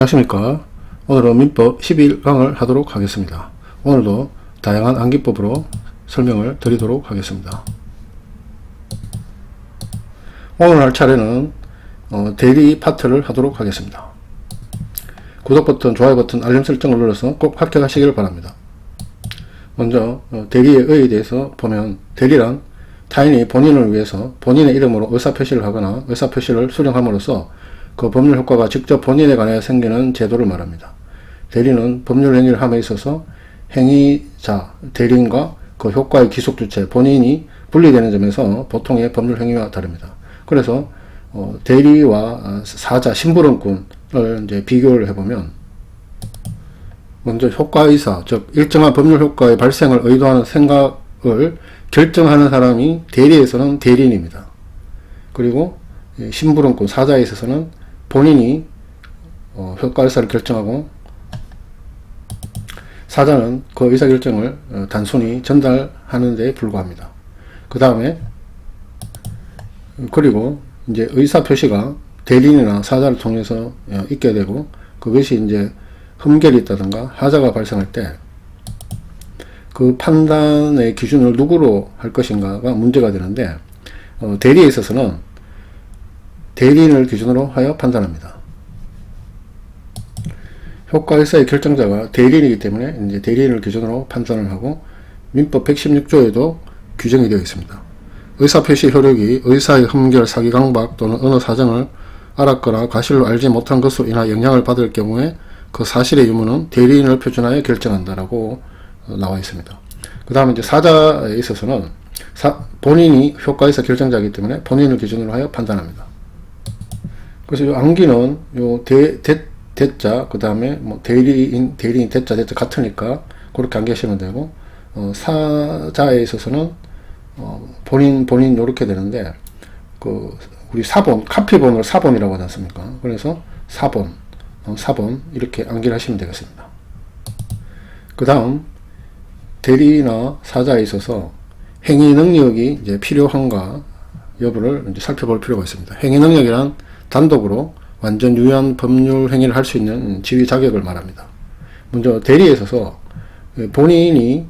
안녕하십니까. 오늘은 민법 11강을 하도록 하겠습니다. 오늘도 다양한 암기법으로 설명을 드리도록 하겠습니다. 오늘 할 차례는 대리 파트를 하도록 하겠습니다. 구독 버튼, 좋아요 버튼, 알림 설정을 눌러서 꼭 합격하시길 바랍니다. 먼저 대리의 의에 대해서 보면, 대리란 타인이 본인을 위해서 본인의 이름으로 의사표시를 하거나 의사표시를 수령함으로써 그 법률 효과가 직접 본인에 관하여 생기는 제도를 말합니다. 대리는 법률 행위를 함에 있어서 행위자, 대리인과 그 효과의 기속주체, 본인이 분리되는 점에서 보통의 법률 행위와 다릅니다. 그래서 대리와 사자, 심부름꾼을 이제 비교를 해보면, 먼저 효과의사, 즉 일정한 법률 효과의 발생을 의도하는 생각을 결정하는 사람이 대리에서는 대리인입니다. 그리고 심부름꾼, 사자에 있어서는 본인이 효과의사를 결정하고, 사자는 그 의사결정을 단순히 전달하는 데 불과합니다. 그 다음에 그리고 이제 의사표시가 대리인이나 사자를 통해서 있게 되고, 그것이 이제 흠결이 있다든가 하자가 발생할 때 그 판단의 기준을 누구로 할 것인가가 문제가 되는데, 대리에 있어서는 대리인을 기준으로 하여 판단합니다. 효과의사의 결정자가 대리인이기 때문에 이제 대리인을 기준으로 판단을 하고, 민법 116조에도 규정이 되어 있습니다. 의사표시 효력이 의사의 흠결, 사기강박 또는 어느 사정을 알았거나 과실로 알지 못한 것으로 인하 영향을 받을 경우에 그 사실의 유무는 대리인을 표준하여 결정한다라고 나와 있습니다. 그 다음에 이제 사자에 있어서는 본인이 효과의사 결정자이기 때문에 본인을 기준으로 하여 판단합니다. 그래서 이 암기는 요 대자, 그 다음에 뭐 대리인 대자 같으니까 그렇게 암기하시면 되고, 사자에 있어서는 본인 요렇게 되는데, 우리 사본, 카피본을 사본이라고 하지 않습니까? 그래서 사본 이렇게 암기를 하시면 되겠습니다. 그 다음 대리나 사자에 있어서 행위 능력이 이제 필요한가 여부를 이제 살펴볼 필요가 있습니다. 행위 능력이란 단독으로 완전 유효한 법률 행위를 할 수 있는 지위 자격을 말합니다. 먼저 대리에 있어서 본인이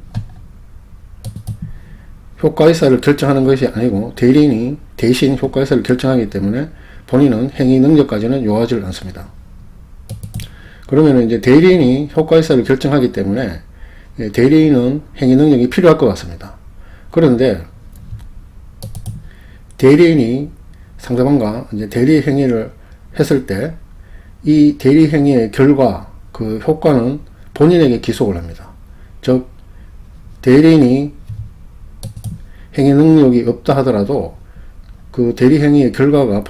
효과의사를 결정하는 것이 아니고 대리인이 대신 효과의사를 결정하기 때문에 본인은 행위 능력까지는 요하지 않습니다. 그러면 이제 대리인이 효과의사를 결정하기 때문에 대리인은 행위 능력이 필요할 것 같습니다. 그런데 대리인이 상대방과 이제 대리 행위를 했을 때 이 대리 행위의 결과, 그 효과는 본인에게 기속을 합니다. 즉 대리인이 행위 능력이 없다 하더라도 그 대리 행위의 결과가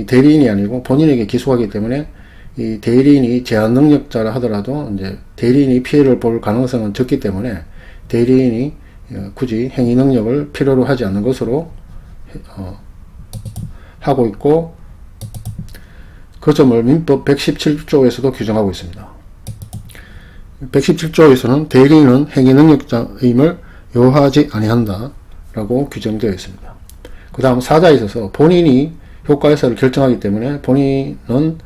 대리인이 아니고 본인에게 기속하기 때문에 이 대리인이 제한 능력자라 하더라도 이제 대리인이 피해를 볼 가능성은 적기 때문에 대리인이 굳이 행위 능력을 필요로 하지 않는 것으로 하고 있고, 그 점을 민법 117조에서도 규정하고 있습니다. 117조에서는 대리인은 행위 능력자임을 요하지 아니한다 라고 규정되어 있습니다. 그 다음 사자에 있어서 본인이 효과의사를 결정하기 때문에 본인은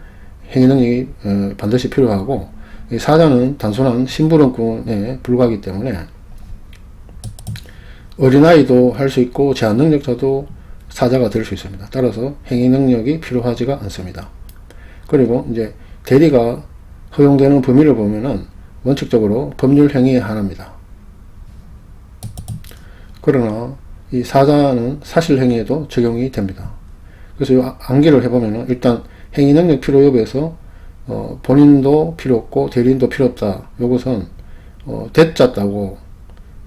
행위 능력이 반드시 필요하고, 사자는 단순한 심부름꾼에 불과하기 때문에 어린아이도 할 수 있고 제한 능력자도 사자가 될 수 있습니다. 따라서 행위 능력이 필요하지가 않습니다. 그리고 이제 대리가 허용되는 범위를 보면은 원칙적으로 법률 행위에 한합니다. 그러나 이 사자는 사실 행위에도 적용이 됩니다. 그래서 이 암기를 해보면은 일단 행위 능력 필요 여부에서 본인도 필요 없고 대리인도 필요 없다. 요것은 대자 따고,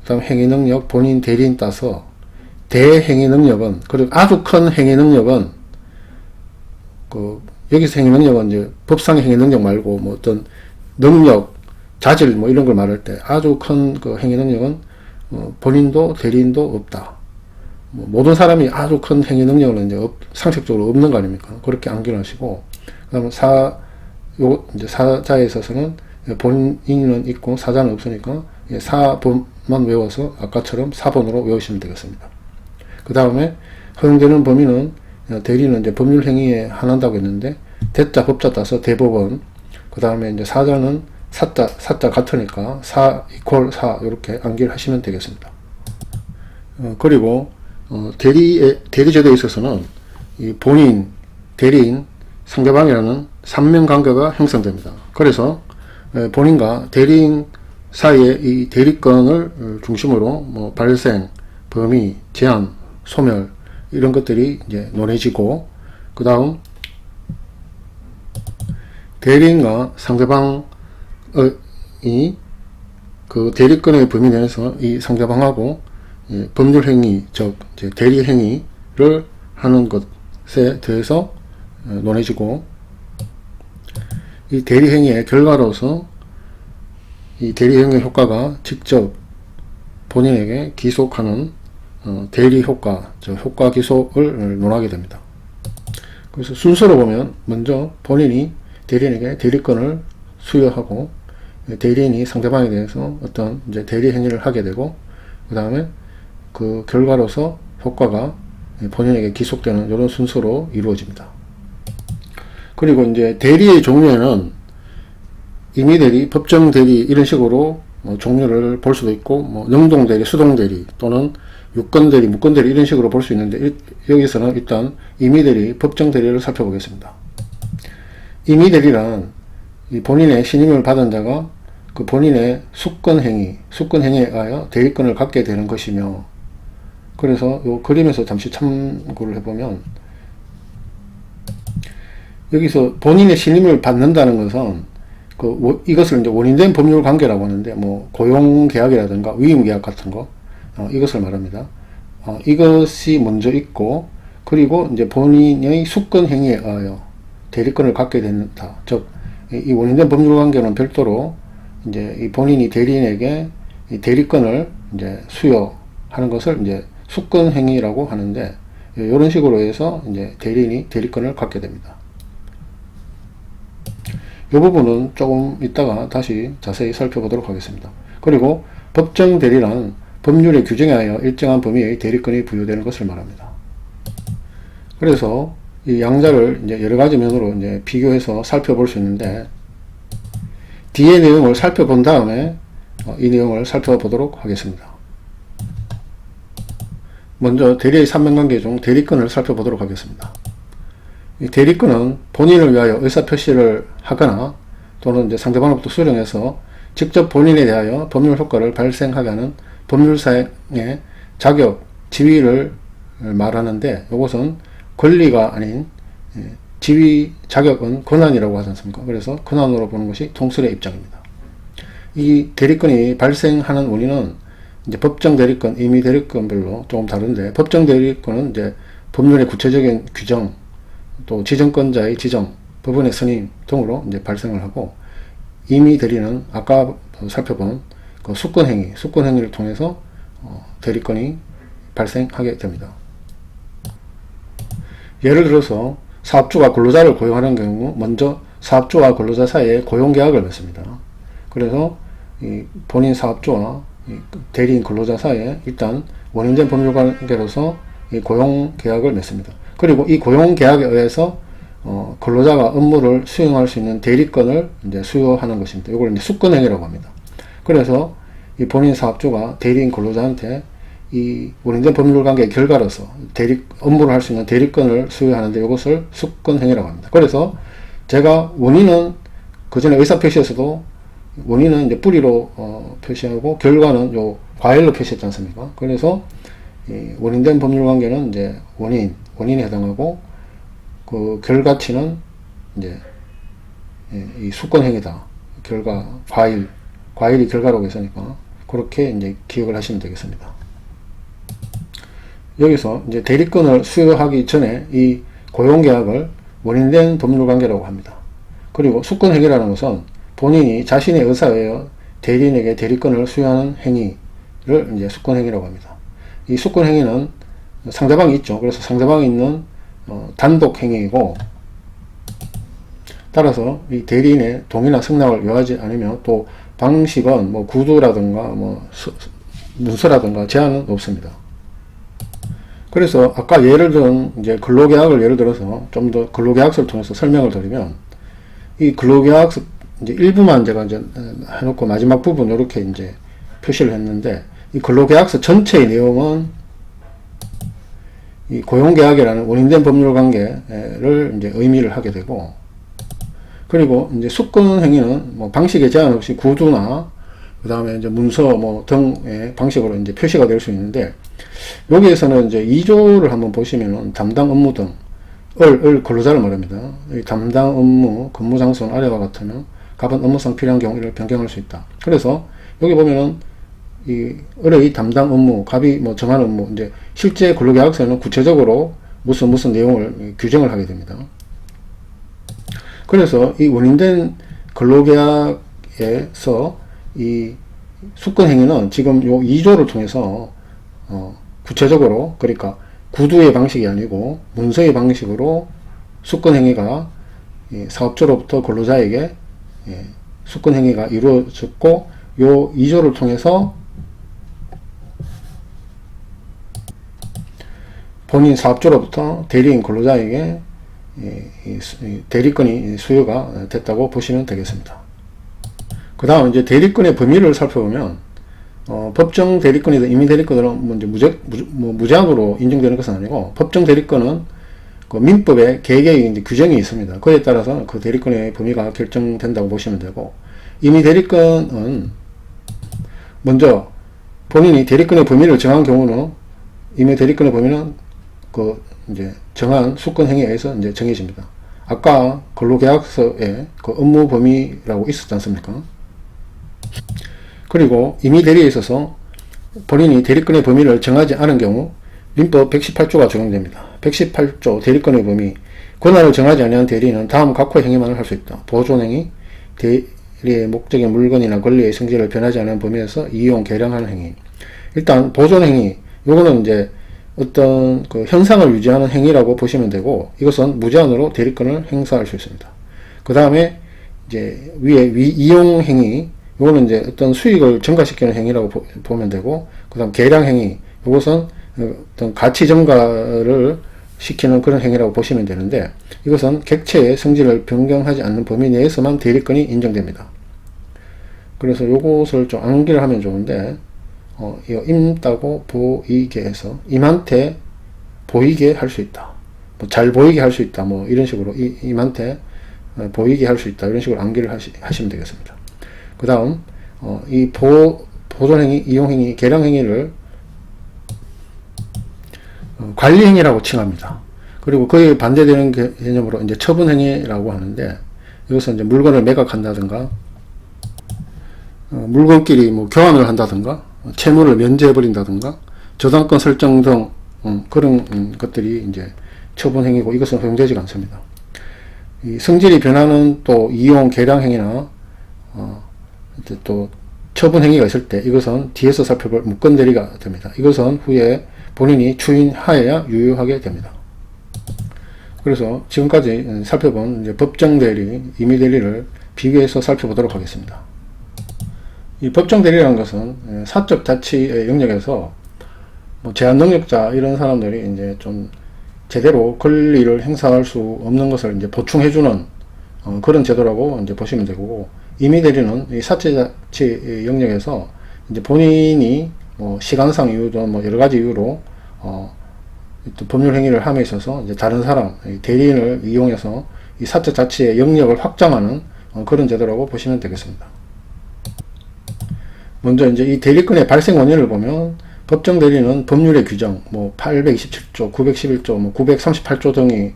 그 다음 행위 능력 본인 대리인 따서 대행위 능력은, 그리고 아주 큰 행위 능력은 여기서 행위 능력은 이제 법상의 행위 능력 말고 뭐 어떤 능력, 자질 뭐 이런 걸 말할 때 아주 큰 그 행위 능력은 본인도 대리인도 없다. 모든 사람이 아주 큰 행위 능력은 이제 상식적으로 없는 거 아닙니까? 그렇게 암기를 하시고, 그다음에 이제 사자에 있어서는 본인은 있고 사자는 없으니까 사본만 외워서 아까처럼 사본으로 외우시면 되겠습니다. 그 다음에 허용되는 범위는 대리는 이제 법률 행위에 한한다고 했는데 대자 법자 따서 대법원, 그 다음에 이제 사자는 사자 같으니까 4 이퀄 4 이렇게 암기를 하시면 되겠습니다. 그리고 대리제도에 있어서는 이 본인, 대리인, 상대방이라는 3명 관계가 형성됩니다. 그래서 본인과 대리인 사이에 이 대리권을 중심으로 뭐 발생, 범위, 제한, 소멸 이런 것들이 이제 논해지고, 그 다음 대리인과 상대방이 그 대리권의 범위 내에서 이 상대방하고 법률 행위, 즉 대리 행위를 하는 것에 대해서 논해지고, 이 대리 행위의 결과로서 이 대리 행위의 효과가 직접 본인에게 기속하는 대리 효과, 즉 효과 기속을 논하게 됩니다. 그래서 순서로 보면 먼저 본인이 대리인에게 대리권을 수여하고, 대리인이 상대방에 대해서 어떤 이제 대리 행위를 하게 되고, 그 다음에 그 결과로서 효과가 본인에게 기속되는 이런 순서로 이루어집니다. 그리고 이제 대리의 종류에는 임의대리, 법정대리 이런 식으로 종류를 볼 수도 있고, 뭐 능동대리, 수동대리 또는 유권대리, 무권대리 이런 식으로 볼 수 있는데, 여기서는 일단 임의대리, 법정대리를 살펴보겠습니다. 임의대리란 본인의 신임을 받은 자가 그 본인의 수권행위에 의하여 대리권을 갖게 되는 것이며, 그래서 이 그림에서 잠시 참고를 해보면, 여기서 본인의 신임을 받는다는 것은 이것을 이제 원인된 법률 관계라고 하는데, 뭐 고용계약이라든가 위임계약 같은 거, 이것을 말합니다. 이것이 먼저 있고, 그리고 이제 본인의 수권행위에 의하여 대리권을 갖게 된다. 즉, 이 원인된 법률 관계는 별도로 이제 이 본인이 대리인에게 이 대리권을 이제 수여하는 것을 이제 수권행위라고 하는데, 이런 식으로 해서 이제 대리인이 대리권을 갖게 됩니다. 이 부분은 조금 이따가 다시 자세히 살펴보도록 하겠습니다. 그리고 법정대리란 법률의 규정에 의하여 일정한 범위의 대리권이 부여되는 것을 말합니다. 그래서 이 양자를 이제 여러 가지 면으로 이제 비교해서 살펴볼 수 있는데, 뒤의 내용을 살펴본 다음에 이 내용을 살펴보도록 하겠습니다. 먼저 대리의 3명관계 중 대리권을 살펴보도록 하겠습니다. 이 대리권은 본인을 위하여 의사표시를 하거나 또는 이제 상대방으로부터 수령해서 직접 본인에 대하여 법률 효과를 발생하게 하는 법률사의 자격, 지위를 말하는데, 이것은 권리가 아닌 지위, 자격은 권한이라고 하지 않습니까? 그래서 권한으로 보는 것이 통설의 입장입니다. 이 대리권이 발생하는 원인은 이제 법정 대리권, 임의 대리권별로 조금 다른데, 법정 대리권은 이제 법률의 구체적인 규정, 또 지정권자의 지정, 법원의 선임 등으로 이제 발생을 하고, 임의 대리는 아까 살펴본 그 수권행위를 통해서 대리권이 발생하게 됩니다. 예를 들어서 사업주가 근로자를 고용하는 경우 먼저 사업주와 근로자 사이에 고용계약을 맺습니다. 그래서 이 본인 사업주와 대리인 근로자 사이에 일단 원인된 법률관계로서 이 고용계약을 맺습니다. 그리고 이 고용계약에 의해서 근로자가 업무를 수행할 수 있는 대리권을 이제 수여하는 것입니다. 이걸 이제 수권행위라고 합니다. 그래서 이 본인 사업주가 대리인 근로자한테 이 원인된 법률관계의 결과로서 업무를 할 수 있는 대리권을 수여하는데, 이것을 수권행위라고 합니다. 그래서 제가 원인은 그 전에 의사표시에서도 원인은 이제 뿌리로 표시하고 결과는 요 과일로 표시했지 않습니까? 그래서 이 원인된 법률관계는 이제 원인에 해당하고, 그 결과치는 이제 이 수권행위다. 과일이 결과라고 했으니까 그렇게 이제 기억을 하시면 되겠습니다. 여기서 이제 대리권을 수여하기 전에 이 고용계약을 원인된 법률관계라고 합니다. 그리고 수권행위라는 것은 본인이 자신의 의사에 의하여 대리인에게 대리권을 수여하는 행위를 이제 수권행위라고 합니다. 이 수권행위는 상대방이 있죠. 그래서 상대방이 있는 단독 행위이고, 따라서 이 대리인의 동의나 승낙을 요하지 않으며, 또 방식은 뭐 구두라든가 뭐 문서라든가 제한은 없습니다. 그래서 아까 예를 든 이제 근로계약을 예를 들어서 좀 더 근로계약서를 통해서 설명을 드리면, 이 근로계약서 이제 일부만 제가 이제 해놓고 마지막 부분 이렇게 이제 표시를 했는데, 이 근로계약서 전체의 내용은 이 고용계약이라는 원인된 법률 관계를 이제 의미를 하게 되고, 그리고 이제 수권 행위는 뭐 방식에 제한 없이 구두나 그 다음에 이제 문서 뭐 등의 방식으로 이제 표시가 될 수 있는데, 여기에서는 이제 2조를 한번 보시면은 담당 업무 등 근로자를 말합니다. 이 담당 업무 근무 장소는 아래와 같으면 갑은 업무상 필요한 경우 이를 변경할 수 있다. 그래서 여기 보면은 이 을의 담당 업무, 갑이 뭐 정한 업무, 이제 실제 근로계약서에는 구체적으로 무슨 내용을 규정을 하게 됩니다. 그래서 이 원인된 근로계약에서 이 수권 행위는 지금 요 2조를 통해서 구체적으로, 그러니까 구두의 방식이 아니고 문서의 방식으로 수권 행위가 사업주로부터 근로자에게 수권 행위가 이루어졌고, 요 2조를 통해서 본인 사업주로부터 대리인 근로자에게 대리권이 수여가 됐다고 보시면 되겠습니다. 그 다음 이제 대리권의 범위를 살펴보면, 법정 대리권이든 임의 대리권은 뭐 이제 무제한으로 인정되는 것은 아니고, 법정 대리권은 그 민법에 개개의 이제 규정이 있습니다. 그에 따라서 그 대리권의 범위가 결정된다고 보시면 되고, 임의 대리권은 먼저 본인이 대리권의 범위를 정한 경우는 임의 대리권의 범위는 그 이제 정한 수권 행위에 의해서 이제 정해집니다. 아까 근로계약서에 그 업무 범위라고 있었지 않습니까? 그리고 임의 대리에 있어서 본인이 대리권의 범위를 정하지 않은 경우 민법 118조가 적용됩니다. 118조 대리권의 범위, 권한을 정하지 않은 대리인은 다음 각호의 행위만을 할 수 있다. 보존행위, 대리의 목적의 물건이나 권리의 성질을 변하지 않은 범위에서 이용, 개량하는 행위. 일단 보존행위, 요거는 이제 어떤 그 현상을 유지하는 행위라고 보시면 되고, 이것은 무제한으로 대리권을 행사할 수 있습니다. 그 다음에 이제 위에 이용 행위, 요거는 이제 어떤 수익을 증가시키는 행위라고 보면 되고, 그 다음 계량 행위, 요것은 어떤 가치 증가를 시키는 그런 행위라고 보시면 되는데, 이것은 객체의 성질을 변경하지 않는 범위 내에서만 대리권이 인정됩니다. 그래서 요것을 좀 암기를 하면 좋은데, 임따고 보이게 해서 임한테 보이게 할 수 있다, 뭐 잘 보이게 할 수 있다, 뭐 이런 식으로 임한테 보이게 할 수 있다, 이런 식으로 암기를 하시면 되겠습니다. 그 다음 이 보존행위, 이용행위, 계량행위를 관리행위라고 칭합니다. 그리고 그에 반대되는 개념으로 이제 처분행위라고 하는데, 이것은 이제 물건을 매각한다든가, 물건끼리 뭐 교환을 한다든가, 채무를 면제해버린다든가, 저당권 설정 등 그런 것들이 이제 처분행위고, 이것은 허용되지 않습니다. 이 성질이 변하는 또 이용, 계량행위나 또 처분행위가 있을 때, 이것은 뒤에서 살펴볼 무건대리가 됩니다. 이것은 후에 본인이 추인하여야 유효하게 됩니다. 그래서 지금까지 살펴본 이제 법정대리, 임의대리를 비교해서 살펴보도록 하겠습니다. 이 법정대리라는 것은 사적 자치의 영역에서 뭐 제한 능력자 이런 사람들이 이제 좀 제대로 권리를 행사할 수 없는 것을 이제 보충해주는 그런 제도라고 이제 보시면 되고, 임의대리는 이 사채자치 영역에서 이제 본인이 뭐 시간상 이유든 뭐 여러 가지 이유로 또 법률 행위를 함에 있어서 이제 다른 사람, 대리인을 이용해서 이 사채자치의 영역을 확장하는 그런 제도라고 보시면 되겠습니다. 먼저 이제 이 대리권의 발생 원인을 보면, 법정 대리는 법률의 규정, 뭐 827조, 911조, 뭐 938조 등이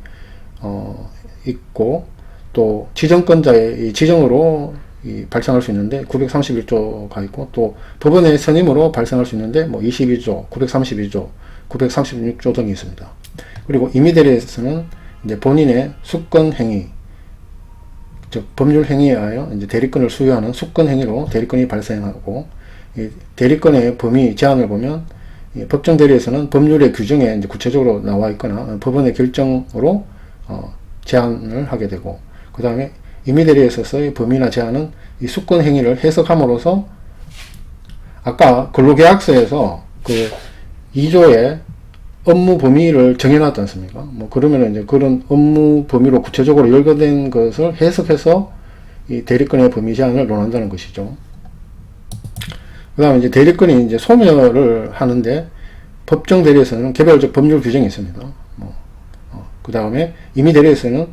있고, 또 지정권자의 이 지정으로 발생할 수 있는데 931조가 있고, 또 법원의 선임으로 발생할 수 있는데 뭐 22조, 932조, 936조 등이 있습니다. 그리고 임의대리에서는 이제 본인의 수권 행위, 즉 법률 행위에 의하여 이제 대리권을 수여하는 수권 행위로 대리권이 발생하고, 이 대리권의 범위 제한을 보면 법정 대리에서는 법률의 규정에 이제 구체적으로 나와 있거나 법원의 결정으로 제한을 하게 되고, 그 다음에 임의대리에 있어서의 범위나 제한은 이 수권 행위를 해석함으로써, 아까 근로계약서에서 그 2조의 업무 범위를 정해놨지 않습니까? 뭐 그러면 이제 그런 업무 범위로 구체적으로 열거된 것을 해석해서 이 대리권의 범위 제한을 논한다는 것이죠. 그 다음에 이제 대리권이 이제 소멸을 하는데 법정 대리에서는 개별적 법률 규정이 있습니다. 그 다음에 임의 대리에서는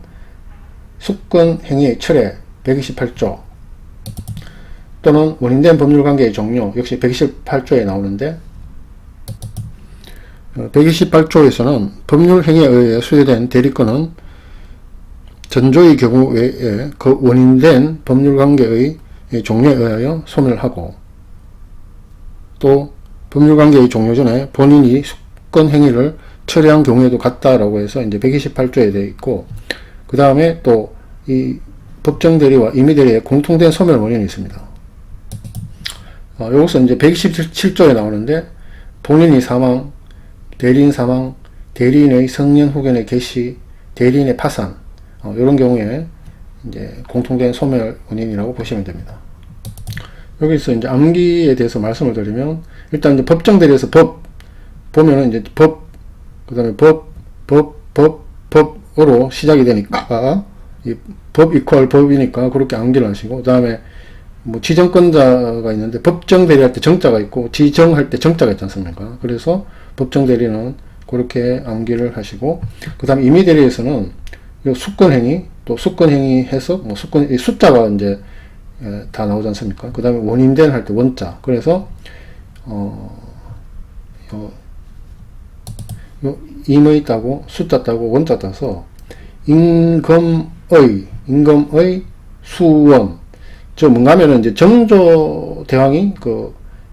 수권 행위의 철회 128조 또는 원인된 법률 관계의 종료 역시 128조에 나오는데 128조에서는 법률 행위에 의해 수여된 대리권은 전조의 경우 외에 그 원인된 법률 관계의 종료에 의하여 소멸하고 또 법률관계의 종료 전에 본인이 수권 행위를 철회한 경우에도 같다라고 해서 이제 128조에 되어 있고, 그 다음에 또 이 법정 대리와 임의 대리의 공통된 소멸 원인이 있습니다. 여기서 이제 127조에 나오는데 본인이 사망, 대리인 사망, 대리인의 성년 후견의 개시, 대리인의 파산, 이런 경우에 이제 공통된 소멸 원인이라고 보시면 됩니다. 여기서 이제 암기에 대해서 말씀을 드리면, 일단 이제 법정 대리에서 법 보면은 이제 그 다음에 법으로 시작이 되니까, 이 법 이퀄 법이니까 그렇게 암기를 하시고, 그 다음에 뭐 지정권자가 있는데 법정 대리할 때 정자가 있고, 지정할 때 정자가 있지 않습니까? 그래서 법정 대리는 그렇게 암기를 하시고, 그 다음에 임의 대리에서는 수권행위, 또 수권행위 해서, 뭐 수권, 숫자가 이제 다 나오지 않습니까? 그 다음에 원인된 할 때 원자. 그래서, 임의 따고, 숫자 따고, 원자 따서, 임금의 수원. 뭔가 하면은 이제 정조 대왕이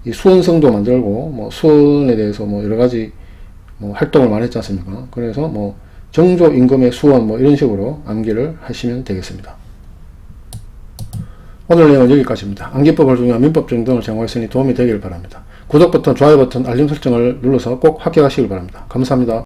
이 수원성도 만들고, 뭐 수원에 대해서 뭐 여러 가지 뭐 활동을 많이 했지 않습니까? 그래서 뭐 정조 임금의 수원 뭐 이런 식으로 암기를 하시면 되겠습니다. 오늘 내용은 여기까지입니다. 암기법을 중요한 민법정 등을 제공했으니 도움이 되길 바랍니다. 구독 버튼, 좋아요 버튼, 알림 설정을 눌러서 꼭 합격하시길 바랍니다. 감사합니다.